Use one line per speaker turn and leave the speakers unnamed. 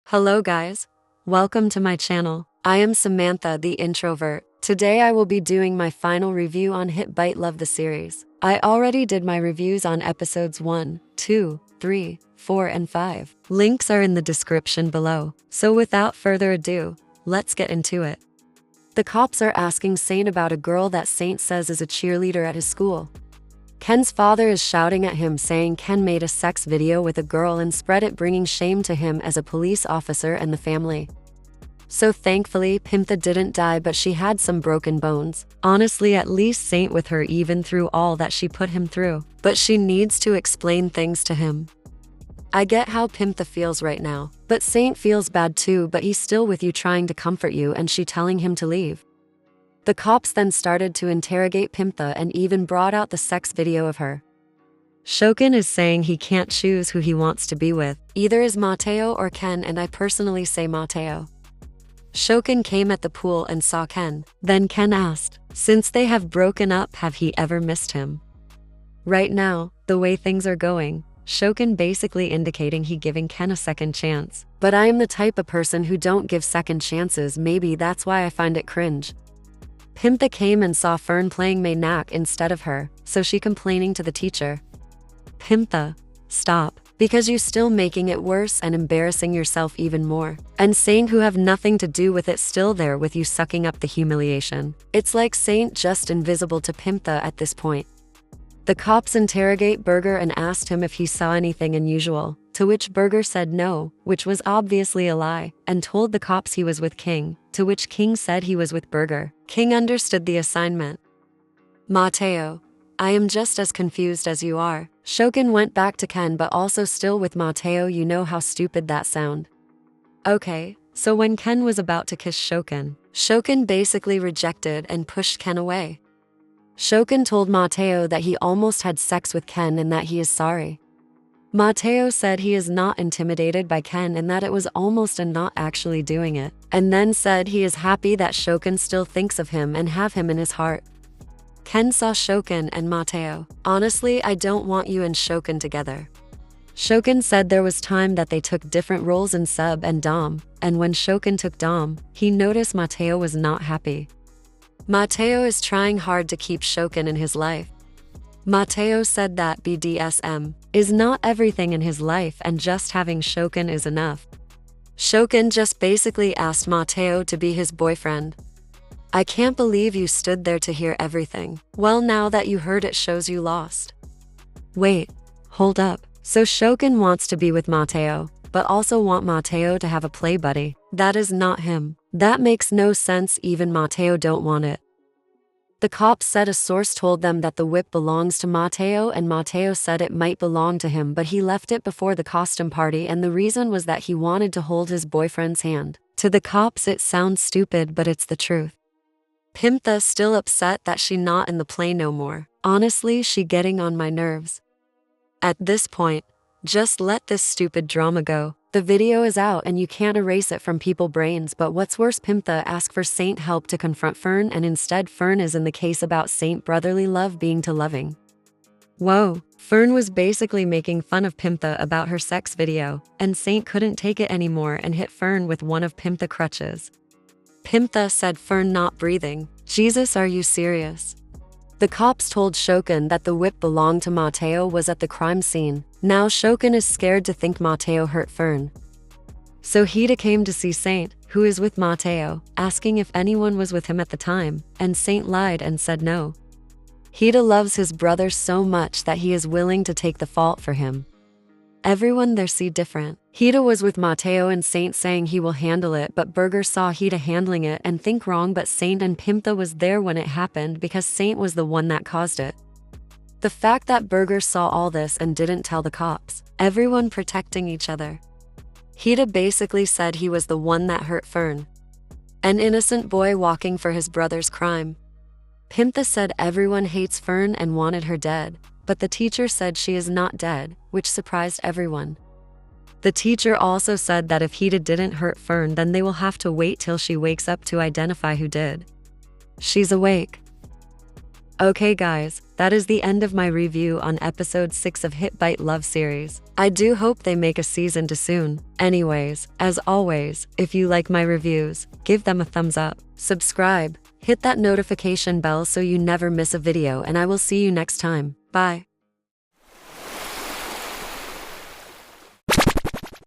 Hello guys, welcome to my channel. I am Samantha the introvert. Today I will be doing my final review on Hit Bite Love the series. I already did my reviews on episodes 1, 2, 3, 4, and 5. Links are in the description below. So without further ado, let's get into it. The cops are asking Saint about a girl that Saint says is a cheerleader at his school. Ken's father is shouting at him saying Ken made a sex video with a girl and spread it, bringing shame to him as a police officer and the family. So thankfully, Pimtha didn't die, but she had some broken bones. Honestly, at least Saint with her even through all that she put him through. But she needs to explain things to him. I get how Pimtha feels right now, but Saint feels bad too, but he's still with you trying to comfort you and she telling him to leave. The cops then started to interrogate Pimtha and even brought out the sex video of her. Shokin is saying he can't choose who he wants to be with. Either is Mateo or Ken, and I personally say Mateo. Shokin came at the pool and saw Ken. Then Ken asked, since they have broken up, have he ever missed him? Right now, the way things are going, Shokin basically indicating he giving Ken a second chance. But I am the type of person who don't give second chances, maybe that's why I find it cringe. Pimtha came and saw Fern playing Maynak instead of her, so she complaining to the teacher. Pimtha, stop, because you still making it worse and embarrassing yourself even more. And Saint, who have nothing to do with it, still there with you sucking up the humiliation. It's like Saint just invisible to Pimtha at this point. The cops interrogate Burger and asked him if he saw anything unusual, to which Burger said no, which was obviously a lie, and told the cops he was with King, to which King said he was with Burger. King understood the assignment. Mateo, I am just as confused as you are. Shokin went back to Ken, but also still with Mateo. You know how stupid that sound. Okay, so when Ken was about to kiss Shokin, Shokin basically rejected and pushed Ken away. Shokin told Mateo that he almost had sex with Ken and that he is sorry. Mateo said he is not intimidated by Ken and that it was almost a not actually doing it, and then said he is happy that Shokin still thinks of him and have him in his heart. Ken saw Shokin and Mateo. Honestly, I don't want you and Shokin together. Shokin said there was time that they took different roles in sub and dom, and when Shokin took dom, he noticed Mateo was not happy. Mateo is trying hard to keep Shokin in his life. Mateo said that BDSM is not everything in his life and just having Shokin is enough. Shokin just basically asked Mateo to be his boyfriend. I can't believe you stood there to hear everything. Well, now that you heard it shows you lost. Wait, hold up. So Shokin wants to be with Mateo, but also want Mateo to have a play buddy. That is not him. That makes no sense, even Mateo don't want it. The cops said a source told them that the whip belongs to Mateo, and Mateo said it might belong to him, but he left it before the costume party, and the reason was that he wanted to hold his boyfriend's hand. To the cops it sounds stupid, but it's the truth. Pimtha still upset that she not in the play no more. Honestly, she getting on my nerves. At this point, just let this stupid drama go. The video is out and you can't erase it from people's brains, but what's worse, Pimtha asked for Saint help to confront Fern, and instead Fern is in the case about Saint brotherly love being to loving. Whoa, Fern was basically making fun of Pimtha about her sex video, and Saint couldn't take it anymore and hit Fern with one of Pimtha crutches. Pimtha said Fern not breathing. Jesus, are you serious? The cops told Shokin that the whip belonged to Mateo was at the crime scene. Now Shokin is scared to think Mateo hurt Fern. So HIDA came to see Saint, who is with Mateo, asking if anyone was with him at the time, and Saint lied and said no. HIDA loves his brother so much that he is willing to take the fault for him. Everyone there see different. HIDA was with Mateo and Saint saying he will handle it, but Burger saw HIDA handling it and think wrong, but Saint and Pimtha was there when it happened because Saint was the one that caused it. The fact that Burger saw all this and didn't tell the cops. Everyone protecting each other. HIDA basically said he was the one that hurt Fern. An innocent boy walking for his brother's crime. Pimtha said everyone hates Fern and wanted her dead, but the teacher said she is not dead, which surprised everyone. The teacher also said that if HIDA didn't hurt Fern, then they will have to wait till she wakes up to identify who did. She's awake. Okay guys, That is the end of my review on episode 6 of Hit Bite Love series. I do hope they make a season 2 soon. Anyways, as always, if you like my reviews, give them a thumbs up, subscribe, hit that notification bell so you never miss a video, and I will see you next time. Bye.